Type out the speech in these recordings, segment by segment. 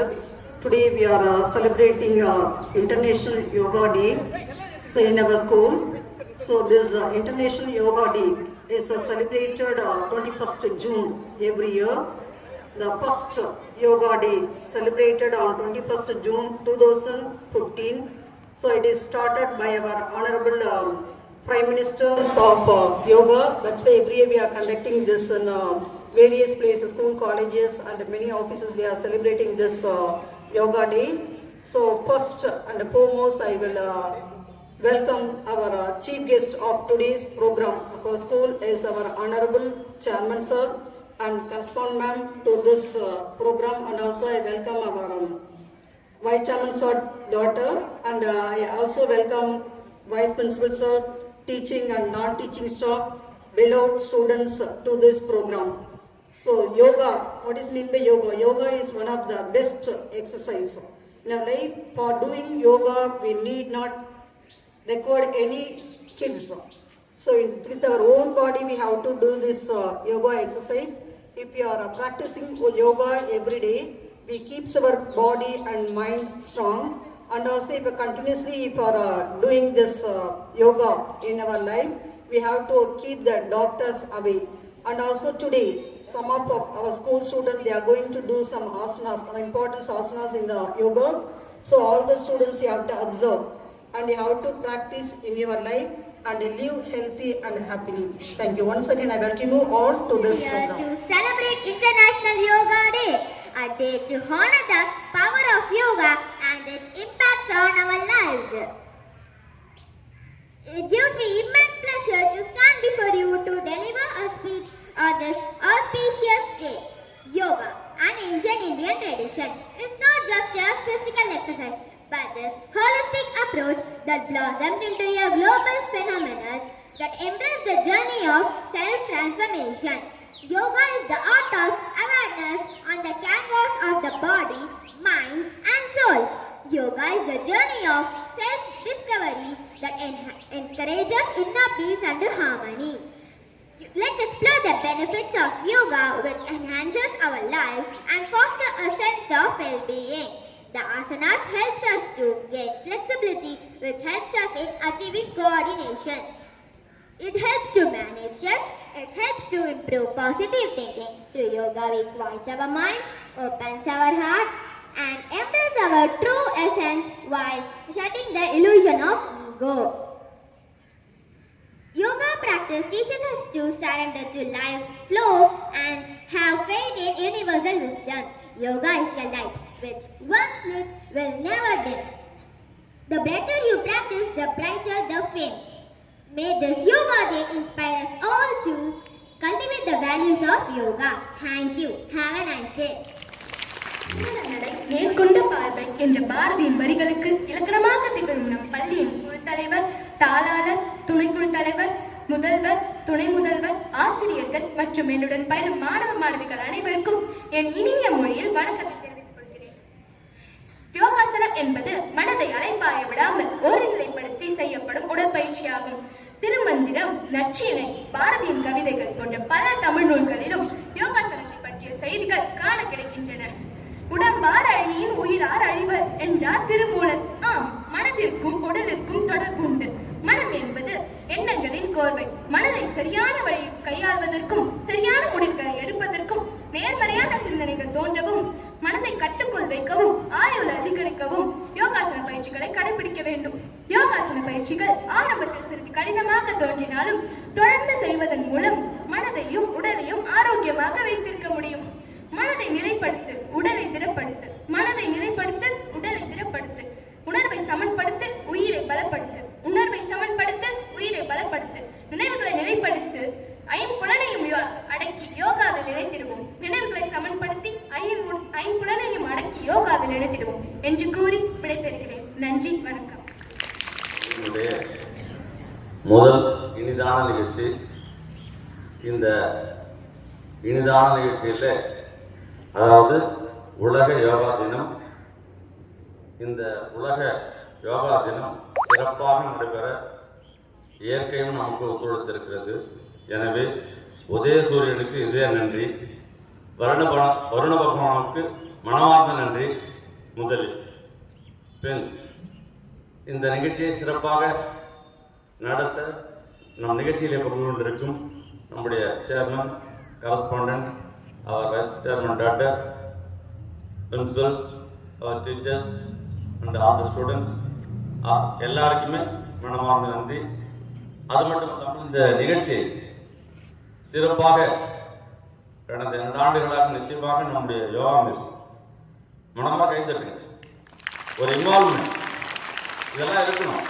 here. Today we are celebrating International Yoga Day. So in our school, so this International Yoga Day is celebrated 21st June every year. The first Yoga Day celebrated on 21st June 2015. So it is started by our Honorable Prime Ministers of Yoga. That's why every year we are conducting this in various places, school, colleges and many offices. We are celebrating this Yoga Day. So first and foremost, I will welcome our chief guest of today's program. Our school is our Honorable Chairman Sir and correspondent ma'am to this program, and also I welcome our Vice Chairman Sir daughter, and I also welcome Vice Principal Sir, teaching and non-teaching staff, beloved students to this program. So yoga, what is meant by yoga? Yoga is one of the best exercise. In our life, for doing yoga, we need not record any kids. So with our own body, we have to do this yoga exercise. If you are practicing yoga every day, we keeps our body and mind strong. And also if you are doing this yoga in our life, we have to keep the doctors away. And also today, some of our school students, they are going to do some asanas, some important asanas in the yoga. So all the students you have to observe and you have to practice in your life and live healthy and happily. Thank you. Once again, I welcome you all to this program. To celebrate International Yoga Day, a day to honor the power of yoga and its impacts on our lives. It gives me immense pleasure to stand before you to deliver a speech on this auspicious day. Yoga, an ancient Indian tradition, is not just a physical exercise, but this holistic approach that blossoms into a global phenomenon that embraces the journey of self-transformation. Yoga is the art of awareness on the canvas of the body, mind and soul. Yoga is the journey of self-discovery that encourages inner peace and harmony. Let's explore the benefits of yoga, which enhances our lives and foster a sense of well-being. The asanas helps us to gain flexibility, which helps us in achieving coordination. It helps to manage stress. It helps to improve positive thinking. Through yoga, we quiet our mind, opens our heart, and embrace our true essence while shutting the illusion of ego. Yoga practice teaches us to surrender to life's flow and have faith in universal wisdom. Yoga is a light which once lit will never dim. The better you practice, the brighter the fame. May this Yoga Day inspire us all to cultivate the values of yoga. Thank you. Have a nice day. மேற்கொண்ட பார்வை என்ற பாரதியின் வரிகளுக்கு இலக்கணமாக திகழும் நம் பள்ளியின் குழு தலைவர், தாளாளர், துணைக்குழு தலைவர், முதல்வர், துணை முதல்வர், ஆசிரியர்கள் மற்றும் என்னுடன் பயிலும் மாணவ மாணவிகள் அனைவருக்கும் என் இனிய மொழியில் வணக்கத்தை தெரிவித்துக் கொள்கிறேன். யோகாசனம் என்பது மனதை அலைப்பாய விடாமல் ஒருநிலைப்படுத்தி செய்யப்படும் உடற்பயிற்சியாகும். திருமந்திரம், நற்றிணை, பாரதியின் கவிதைகள் போன்ற பல தமிழ் நூல்களிலும் யோகாசனத்தை பற்றிய செய்திகள் காண கிடைக்கின்றன. உடம்பார் அழியின் உயிரார் அழிவர் என்றார் திருமூலர். ஆம், மனதிற்கும் உடலிற்கும் தொடர்பு உண்டு. மனம் என்பது எண்ணங்களின் கோர்வை. மனதை சரியான வழியில் கையாள்வதற்கும் சரியான முடிவுகளை எடுப்பதற்கும் நேர்மறையான சிந்தனைகள் தோன்றவும் மனதை கட்டுக்குள் வைக்கவும் ஆயுளை அதிகரிக்கவும் யோகாசன பயிற்சிகளை கடைபிடிக்க வேண்டும். யோகாசன பயிற்சிகள் ஆரம்பத்தில் சிறிது கடினமாக தோன்றினாலும் தொடர்ந்து செய்வதன் மூலம் மனதையும் உடலையும் ஆரோக்கியமாக வைத்திருக்க முடியும். மனதை நிலைப்படுத்து, உடலை திடப்படுத்து. மனதை நிலைப்படுத்து, உடலை திடப்படுத்து. உணர்வை சமன்படுத்து, உயிரை பலப்படுத்து. உணர்வை சமன்படுத்து, உயிரை பலப்படுத்து. நினைவுகளை நிலைப்படுத்து, ஐம்புலனையும் அடக்கி யோகாவில் நிலைத்திடுவோம். நினைவுகளை சமன்படுத்தி ஐம்புலனையும் அடக்கி யோகாவில் நிலைத்திடுவோம் என்று கூறி விடைபெறுகிறேன். நன்றி, வணக்கம். முதல் இனிதான நிகழ்ச்சி. இந்த இனிதான நிகழ்ச்சியில் அதாவது உலக யோகா தினம். இந்த உலக யோகா தினம் சிறப்பாக நடைபெற இயற்கையும் நமக்கு ஒத்துழைத்திருக்கிறது. எனவே உதயசூரியனுக்கு இதய நன்றி, வருண பகவானுக்கு மனமார்ந்த நன்றி. முதலில் பெண் இந்த நிகழ்ச்சியை சிறப்பாக நடத்த நம் நிகழ்ச்சியிலே பங்கு கொண்டிருக்கும் நம்முடைய சேர்மன் கரஸ்பாண்டன்ட் அவர் வைஸ் சேர்மன் டாக்டர் பிரின்சிபல் அவர் teachers and all the students எல்லாருக்குமே மனமார்ந்த நன்றி. அது மட்டும் இல்லாமல் இந்த நிகழ்ச்சியை சிறப்பாக கடந்த 2 ஆண்டுகளாக நிச்சயமாக நம்முடைய யோகா மிஸ் மனமாக கைத்தட்டுங்க. ஒரு இன்வால்மெண்ட் இதெல்லாம் இருக்கணும்.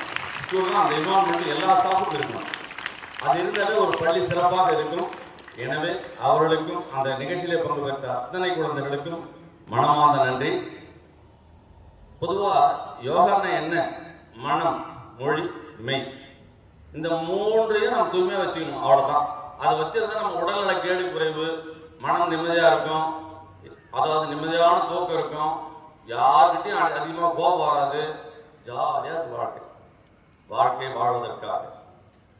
ஸ்கூல்லாம் அந்த இன்வால்மெண்ட் எல்லா ஸ்டாஃபுக்கும் இருக்கணும். அது இருந்தாலே ஒரு பள்ளி சிறப்பாக இருக்கும். எனவே அவர்களுக்கும் அந்த நிகழ்ச்சியிலே பங்கு பெற்ற அத்தனை குழந்தைகளுக்கும் மனமார்ந்த நன்றி. பொதுவாக யோகான்னா என்ன? மனம், மொழி, மெய், இந்த 3ஐயும் நம்ம தூய்மையாக வச்சுக்கணும். அவ்வளோதான். அதை வச்சிருந்தா நம்ம உடல்நல கேடு குறைவு, மனம் நிம்மதியாக இருக்கும், அதாவது நிம்மதியான தூக்கம் இருக்கும், யாருக்கிட்டையும் அதிகமாக கோபம் வராது, ஜாலியாக வாழ்க்கை வாழ்வதற்காக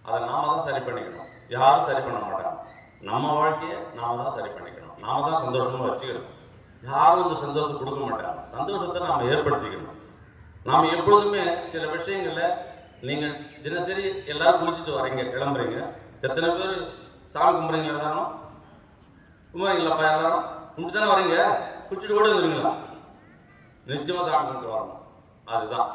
அதை நாம தான் சரி பண்ணிக்கணும். யாரும் சரி பண்ண மாட்டாங்க. நம்ம வாழ்க்கையை நாம தான் சரி பண்ணிக்கணும். நாம தான் சந்தோஷமா வச்சுக்கணும். யாரும் இந்த சந்தோஷம் கொடுக்க மாட்டாங்க. சந்தோஷத்தை நாம ஏற்படுத்திக்கணும். நாம எப்பொழுதுமே சில விஷயங்கள்ல நீங்கள் தினசரி எல்லாரும் குளிச்சுட்டு வரீங்க, கிளம்புறீங்க. எத்தனை பேர் சாமி கும்பிட்றீங்க? எல்லாரும் கும்பிட்றீங்களாப்பா? எல்லாரும் கும்பிட்டு தானே வரீங்க. குளிச்சுட்டு கூட வந்துருங்களா? நிச்சயமா சாமி கும்பிட்டு வரணும். அதுதான்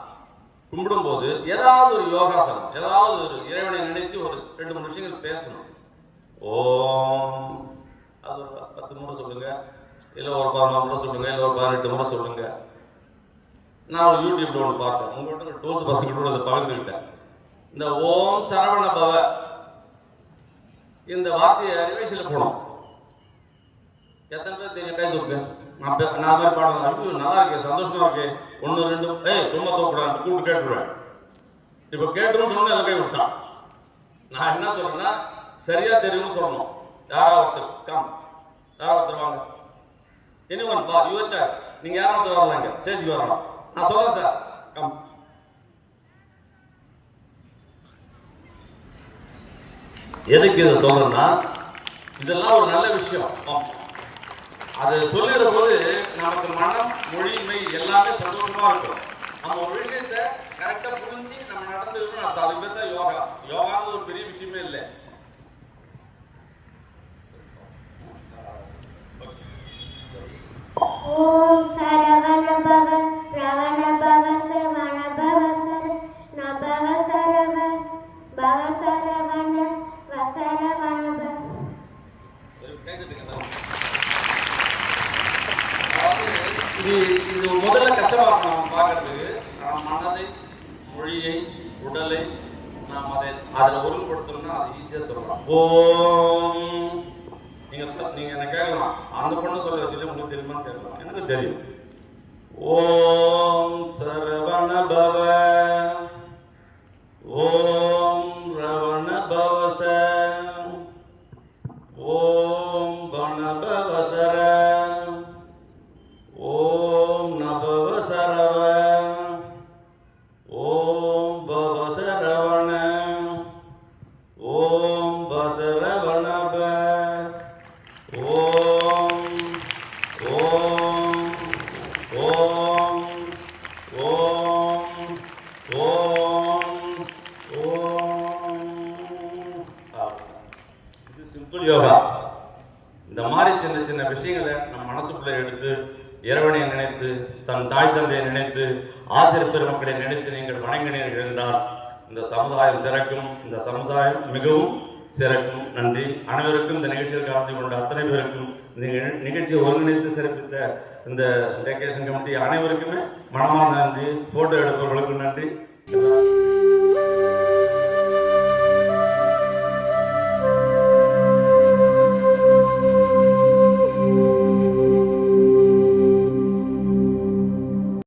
கும்பிடும்போது ஏதாவது ஒரு யோகாசனம், ஏதாவது ஒரு இறைவனை நினைச்சு ஒரு 2-3 விஷயங்கள் பேசணும். ஓம் அது ஒரு 10 முறை சொல்லுங்க, இல்லை ஒரு 14 முறை சொல்லுங்க, இல்லை ஒரு 18 முறை சொல்லுங்க. நான் ஒரு யூடியூப்ல ஒன்று பார்த்தேன். உங்கள்கிட்ட 12th பசங்க கூட அதை பகிர்ந்துக்கிட்டேன். இந்த ஓம் சரவண பவ இந்த வார்த்தையை அறிவேசியில் போனோம். எத்தனை பேர் தெரியும்? கை தூக்கு. நான் மாதிரி பாடம் நல்லா இருக்கு, சந்தோஷமா இருக்கு. 1 2 சும்மா தூக்கூடாது கூப்பிட்டு கேட்டுருவேன். இப்ப கேட்டுரும் சொன்ன எல்லாம் கை விட்டான். நான் என்ன சொல்றேன்னா, சரியா தெரியும்னு சொல்லணும். யாராவது ஒருத்தர் கம், யாராவது ஒருத்தர் வாங்க. எனிவன் வா, யுவர் சாய்ஸ். நீங்க யாராவது ஒருத்தர் வரலாங்க, ஸ்டேஜுக்கு வரலாம். நான் சொல்றேன் சார், கம். எதுக்கு இதை சொல்றேன்னா, இதெல்லாம் ஒரு நல்ல விஷயம். அது சொல்லுகிற போது நமக்கு மனம், மொழி, மெய் எல்லாமே சந்தோஷமா இருக்கும். நம்ம ஒரு விஷயத்தை கரெக்டா புரிஞ்சு நம்ம நடந்துக்கணும். அதுக்கு பேர் தான் யோகா. யோகான்னு ஒரு பெரிய விஷயமே இல்லை. ஓம் சரவண பவ ரவண பவ சவண பவ சர நபவ சரவ பவ சரவண வசரவண பவ. இது முதல்ல கஷ்டமா இருக்கும் நம்ம பார்க்கறதுக்கு. நாம் மனதை, மொழியை, உடலை நாம் அதில் ஒருங்குபடுத்தணும்னா அது ஈஸியாக சொல்லலாம். ஓம் நீங்க என்ன கேட்கலாம், அந்த பொண்ணு சொல்ல வச்சு உங்களுக்கு தெரியுமா கேட்கலாம். எனக்கு தெரியும். ஓம் சரவண பவ, ஓம் ரவண பவச, ஓம் வண பவசர, ஓம் நபவ சரவ, ஓம் பவ சரவண, ஓம் பசரவணப, ஓம் ஓம் ஓம் ஓம் ஓம் ஓம். இது சிம்பிள் யோகா. இந்த மாதிரி சின்ன சின்ன விஷயங்களை நம்ம மனசுக்குள்ள எடுத்து இறைவனை நினைத்து, தன் தாய் தந்தையை நினைத்து, ஆசிரியர் பெருமக்களை நினைத்து நீங்கள் வணங்கினீர்கள் என்றால் இந்த சமுதாயம் சிறக்கும். இந்த சமுதாயம் மிகவும் சிறக்கும். நன்றி. அனைவருக்கும் இந்த நிகழ்ச்சியில் கலந்து கொண்ட அத்தனை பேருக்கும், இந்த நிகழ்ச்சியை ஒருங்கிணைத்து சிறப்பித்த இந்த டெக்கரேஷன் கமிட்டி அனைவருக்குமே மனமார்ந்த நன்றி. போட்டோ எடுப்பவர்களுக்கும் நன்றி.